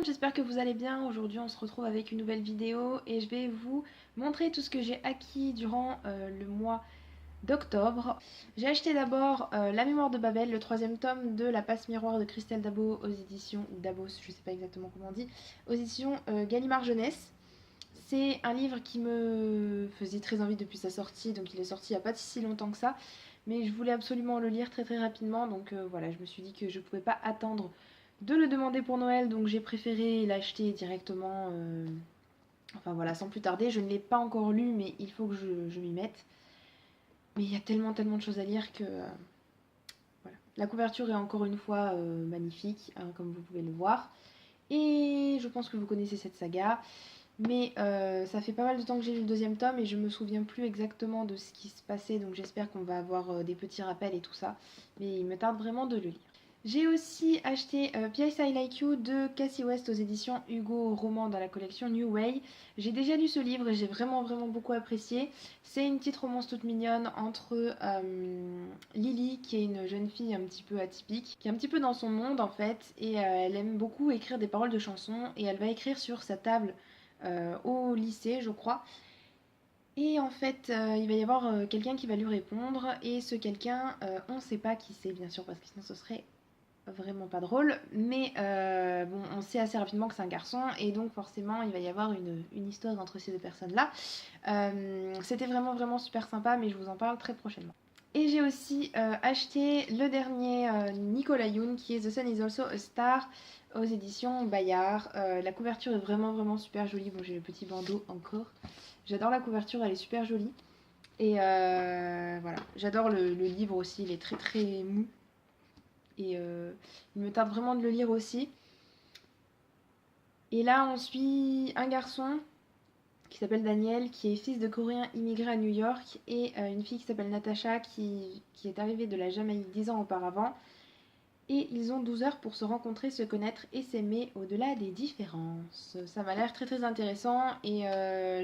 monde, j'espère que vous allez bien. Aujourd'hui on se retrouve avec une nouvelle vidéo et je vais vous montrer tout ce que j'ai acquis durant le mois d'octobre. J'ai acheté d'abord La Mémoire de Babel, le troisième tome de La Passe Miroir de Christelle Dabo aux éditions, ou Dabos, je sais pas exactement comment on dit, aux éditions Gallimard Jeunesse. C'est un livre qui me faisait très envie depuis sa sortie, donc il est sorti il n'y a pas si longtemps que ça. Mais je voulais absolument le lire très rapidement, donc voilà, je me suis dit que je ne pouvais pas attendre de le demander pour Noël, donc j'ai préféré l'acheter directement, enfin voilà, sans plus tarder. Je ne l'ai pas encore lu, mais il faut que je m'y mette. Mais il y a tellement de choses à lire que voilà. La couverture est encore une fois magnifique, hein, comme vous pouvez le voir. Et je pense que vous connaissez cette saga. Mais ça fait pas mal de temps que j'ai lu le deuxième tome et je me souviens plus exactement de ce qui se passait, donc j'espère qu'on va avoir des petits rappels et tout ça. Mais il me tarde vraiment de le lire. J'ai aussi acheté P.I.S. I Like You de Cassie West aux éditions Hugo Roman dans la collection New Way. J'ai déjà lu ce livre et j'ai vraiment beaucoup apprécié. C'est une petite romance toute mignonne entre Lily, qui est une jeune fille un petit peu atypique, qui est un petit peu dans son monde en fait, et elle aime beaucoup écrire des paroles de chansons et elle va écrire sur sa table au lycée, je crois. Et en fait, il va y avoir quelqu'un qui va lui répondre, et ce quelqu'un, on ne sait pas qui c'est, bien sûr, parce que sinon ce serait vraiment pas drôle, mais bon, on sait assez rapidement que c'est un garçon, et donc forcément, il va y avoir une histoire entre ces deux personnes-là. C'était vraiment super sympa, mais je vous en parle très prochainement. Et j'ai aussi acheté le dernier Nicolas Yoon, qui est The Sun is Also a Star aux éditions Bayard. La couverture est vraiment super jolie. Bon, j'ai le petit bandeau encore. J'adore la couverture, elle est super jolie. Et voilà, j'adore le livre aussi, il est très mou. Et il me tarde vraiment de le lire aussi. Et là, on suit un garçon qui s'appelle Daniel, qui est fils de Coréens immigrés à New York, et une fille qui s'appelle Natasha, qui est arrivée de la Jamaïque 10 ans auparavant. Et ils ont 12 heures pour se rencontrer, se connaître et s'aimer au-delà des différences. Ça m'a l'air très intéressant, et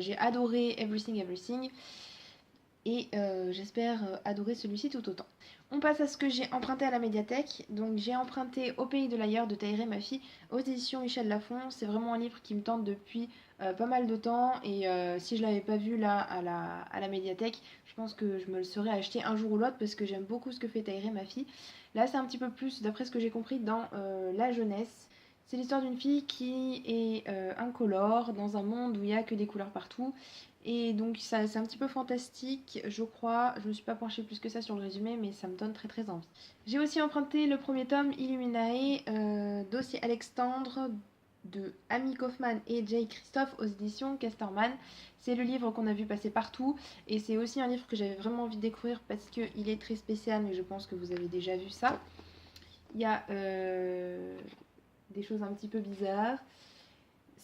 j'ai adoré Everything Everything. Et j'espère adorer celui-ci tout autant. On passe à ce que j'ai emprunté à la médiathèque. Donc j'ai emprunté Au pays de l'ailleurs de Tahiré ma fille aux éditions Michel Lafon. C'est vraiment un livre qui me tente depuis pas mal de temps, et si je l'avais pas vu là à la médiathèque, je pense que je me le serais acheté un jour ou l'autre parce que j'aime beaucoup ce que fait Tahiré ma fille. Là c'est un petit peu plus, d'après ce que j'ai compris, dans la jeunesse. C'est l'histoire d'une fille qui est incolore dans un monde où il n'y a que des couleurs partout. Et donc ça, c'est un petit peu fantastique, je crois. Je ne me suis pas penchée plus que ça sur le résumé, mais ça me donne très envie. J'ai aussi emprunté le premier tome Illuminae, dossier Alexandre de Amy Kaufman et Jay Christophe aux éditions Casterman. C'est le livre qu'on a vu passer partout, et c'est aussi un livre que j'avais vraiment envie de découvrir parce qu'il est très spécial, mais je pense que vous avez déjà vu ça. Il y a des choses un petit peu bizarres.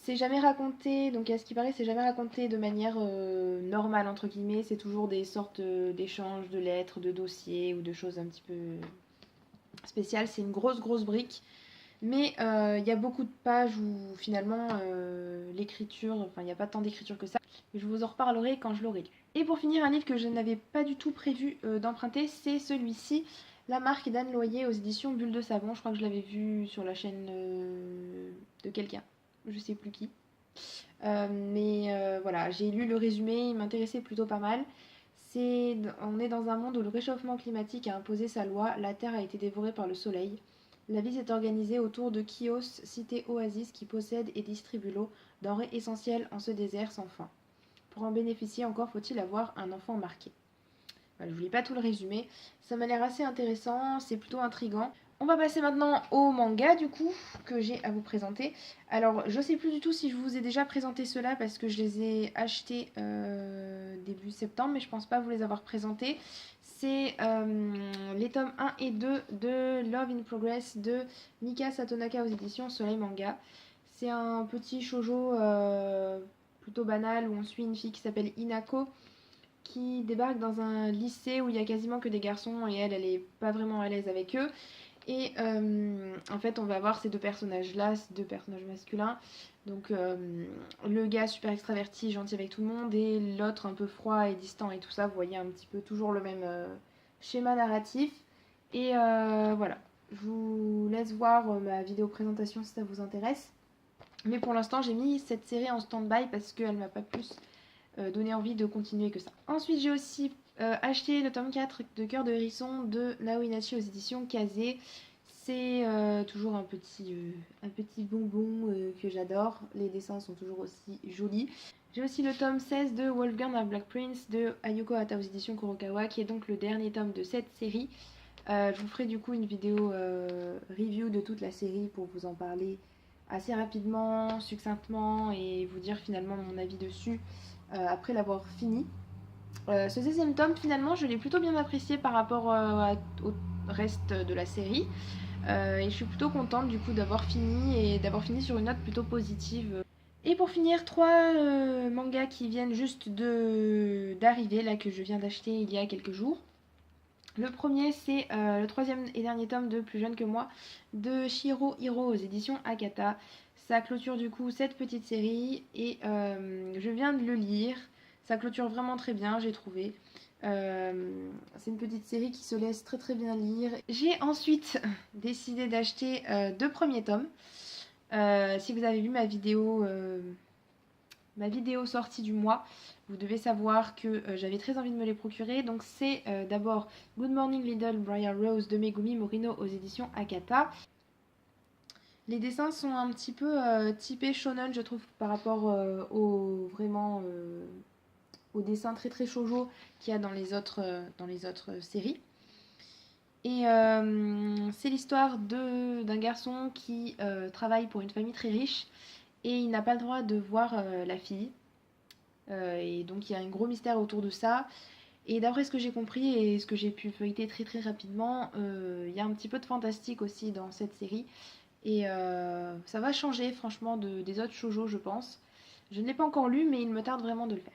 C'est jamais raconté, donc à ce qui paraît, c'est jamais raconté de manière normale, entre guillemets. C'est toujours des sortes d'échanges de lettres, de dossiers ou de choses un petit peu spéciales. C'est une grosse brique. Mais il y a beaucoup de pages où finalement l'écriture, enfin il n'y a pas tant d'écriture que ça. Je vous en reparlerai quand je l'aurai lu. Et pour finir, un livre que je n'avais pas du tout prévu d'emprunter, c'est celui-ci, La marque d'Anne Loyer aux éditions Bulle de Savon. Je crois que je l'avais vu sur la chaîne de quelqu'un, je sais plus qui. Mais voilà, j'ai lu le résumé, il m'intéressait plutôt pas mal. On est dans un monde où le réchauffement climatique a imposé sa loi, la Terre a été dévorée par le soleil. La vie s'est organisée autour de Chios, cité oasis qui possède et distribue l'eau, denrée essentielle en ce désert sans fin. Pour en bénéficier, encore faut-il avoir un enfant marqué. Voilà, je vous lis pas tout le résumé, ça m'a l'air assez intéressant, c'est plutôt intriguant. On va passer maintenant au manga du coup que j'ai à vous présenter. Alors je sais plus du tout si je vous ai déjà présenté ceux-là parce que je les ai achetés début septembre, mais je pense pas vous les avoir présentés. C'est les tomes 1 et 2 de Love in Progress de Mika Satonaka aux éditions Soleil Manga. C'est un petit shoujo plutôt banal où on suit une fille qui s'appelle Inako qui débarque dans un lycée où il y a quasiment que des garçons, et elle est pas vraiment à l'aise avec eux. Et en fait, on va voir ces deux personnages-là, ces deux personnages masculins. Donc le gars super extraverti, gentil avec tout le monde, et l'autre un peu froid et distant et tout ça. Vous voyez un petit peu toujours le même schéma narratif. Et voilà, je vous laisse voir ma vidéo présentation si ça vous intéresse. Mais pour l'instant, j'ai mis cette série en stand-by parce qu'elle m'a pas plus donné envie de continuer que ça. Ensuite, j'ai aussi acheté le tome 4 de Cœur de Hérisson de Naoi Inachi aux éditions Kazé. C'est toujours un petit bonbon que j'adore. Les dessins sont toujours aussi jolis. J'ai aussi le tome 16 de Wolfgang and Black Prince de Ayuko Hata aux éditions Kurokawa, qui est donc le dernier tome de cette série. Je vous ferai du coup une vidéo review de toute la série pour vous en parler assez rapidement, succinctement et vous dire finalement mon avis dessus après l'avoir fini. Ce 16e tome, finalement, je l'ai plutôt bien apprécié par rapport au reste de la série. Et je suis plutôt contente du coup d'avoir fini et d'avoir fini sur une note plutôt positive. Et pour finir, 3 mangas qui viennent juste d'arriver, là que je viens d'acheter il y a quelques jours. Le premier, c'est le 3e et dernier tome de Plus jeune que moi de Shiro Hiro aux éditions Akata. Ça clôture du coup cette petite série et je viens de le lire. Ça clôture vraiment très bien, j'ai trouvé. C'est une petite série qui se laisse très très bien lire. J'ai ensuite décidé d'acheter 2 premiers tomes. Si vous avez vu ma vidéo sortie du mois, vous devez savoir que j'avais très envie de me les procurer. Donc c'est d'abord Good Morning Little Briar Rose de Megumi Morino aux éditions Akata. Les dessins sont un petit peu typés shonen, je trouve, par rapport aux dessins très très shoujo qu'il y a dans les autres séries. Et c'est l'histoire d'un garçon qui travaille pour une famille très riche et il n'a pas le droit de voir la fille. Et donc il y a un gros mystère autour de ça. Et d'après ce que j'ai compris et ce que j'ai pu feuilleter très très rapidement, il y a un petit peu de fantastique aussi dans cette série. Et ça va changer franchement des autres shoujo, je pense. Je ne l'ai pas encore lu, mais il me tarde vraiment de le faire.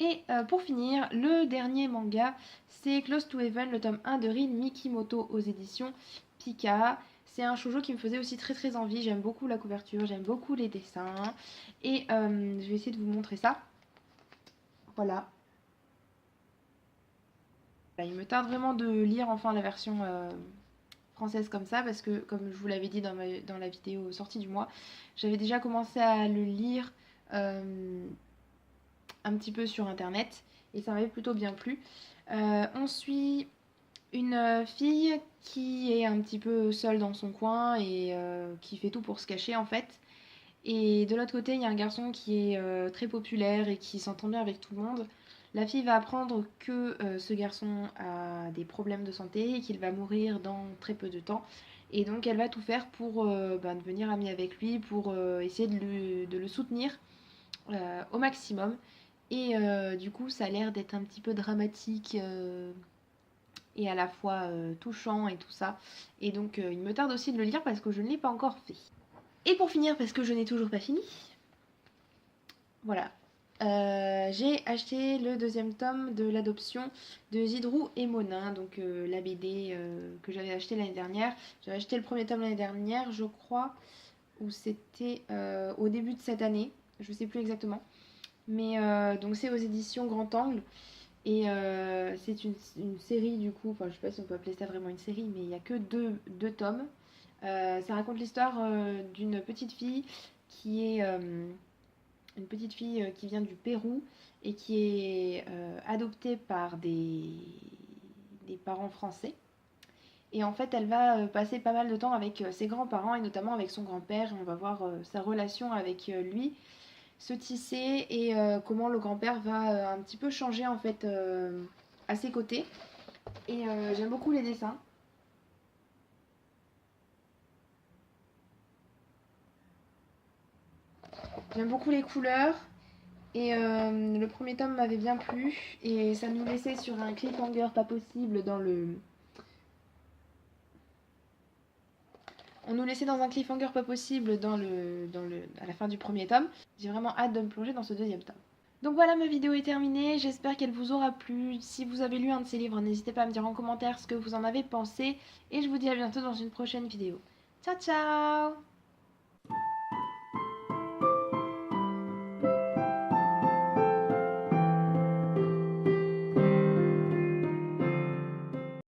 Et pour finir, le dernier manga, c'est Close to Heaven, le tome 1 de Rin Mikimoto aux éditions Pika. C'est un shoujo qui me faisait aussi très très envie. J'aime beaucoup la couverture, j'aime beaucoup les dessins. Et je vais essayer de vous montrer ça. Voilà. Il me tarde vraiment de lire enfin la version française comme ça parce que, comme je vous l'avais dit dans la vidéo sortie du mois, j'avais déjà commencé à le lire un petit peu sur internet et ça m'avait plutôt bien plu. On suit une fille qui est un petit peu seule dans son coin et qui fait tout pour se cacher en fait. Et de l'autre côté, il y a un garçon qui est très populaire et qui s'entend bien avec tout le monde. La fille va apprendre que ce garçon a des problèmes de santé et qu'il va mourir dans très peu de temps. Et donc elle va tout faire pour devenir amie avec lui, pour essayer de le soutenir au maximum. Et du coup, ça a l'air d'être un petit peu dramatique et à la fois touchant et tout ça. Et donc, il me tarde aussi de le lire parce que je ne l'ai pas encore fait. Et pour finir, parce que je n'ai toujours pas fini, voilà. J'ai acheté le 2e tome de l'adoption de Zidrou et Monin, donc la BD que j'avais acheté l'année dernière. J'avais acheté le premier tome l'année dernière, je crois, ou c'était au début de cette année, je ne sais plus exactement. Mais donc c'est aux éditions Grand Angle. Et c'est une série du coup, enfin je sais pas si on peut appeler ça vraiment une série, mais il n'y a que deux tomes. Ça raconte l'histoire d'une petite fille qui est une petite fille qui vient du Pérou et qui est adoptée par des parents français. Et en fait, elle va passer pas mal de temps avec ses grands-parents et notamment avec son grand-père. On va voir sa relation avec lui se tisser et comment le grand-père va un petit peu changer en fait à ses côtés. Et j'aime beaucoup les dessins. J'aime beaucoup les couleurs. Et le premier tome m'avait bien plu. Et ça nous laissait sur un cliffhanger pas possible dans le... On nous laissait dans un cliffhanger pas possible à la fin du premier tome. J'ai vraiment hâte de me plonger dans ce 2e tome. Donc voilà, ma vidéo est terminée, j'espère qu'elle vous aura plu. Si vous avez lu un de ces livres, n'hésitez pas à me dire en commentaire ce que vous en avez pensé. Et je vous dis à bientôt dans une prochaine vidéo. Ciao ciao!